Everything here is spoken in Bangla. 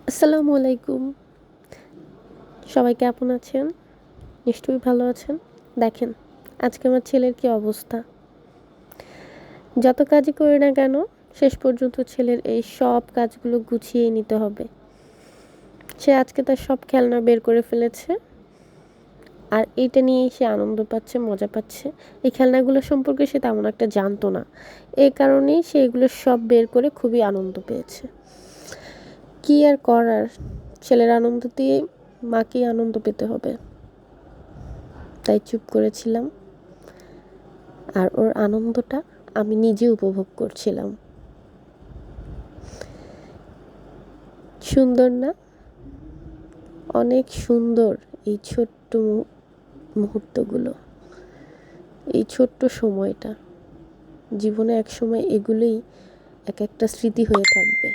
আসসালামু আলাইকুম। সবাই কেমন আছেন? নিশ্চয়ই ভালো আছেন। দেখেন, আজকে আমার ছেলের কি অবস্থা। যত কাজই করি না কেন, শেষ পর্যন্ত ছেলের এই সব কাজগুলো গুছিয়ে নিতে হবে। সে আজকে তার সব খেলনা বের করে ফেলেছে, আর এইটা নিয়েই সে আনন্দ পাচ্ছে, মজা পাচ্ছে। এই খেলনাগুলো সম্পর্কে সে তেমন একটা জানতো না, এই কারণেই সে এগুলো সব বের করে খুবই আনন্দ পেয়েছে। কি আর করার, ছেলের আনন্দ দিয়ে মাকেই আনন্দ পেতে হবে। তাই চুপ করেছিলাম, আর ওর আনন্দটা আমি নিজে উপভোগ করছিলাম। সুন্দর না? অনেক সুন্দর এই ছোট্ট মুহূর্তগুলো, এই ছোট্ট সময়টা। জীবনে এক সময় এগুলোই এক একটা স্মৃতি হয়ে থাকবে।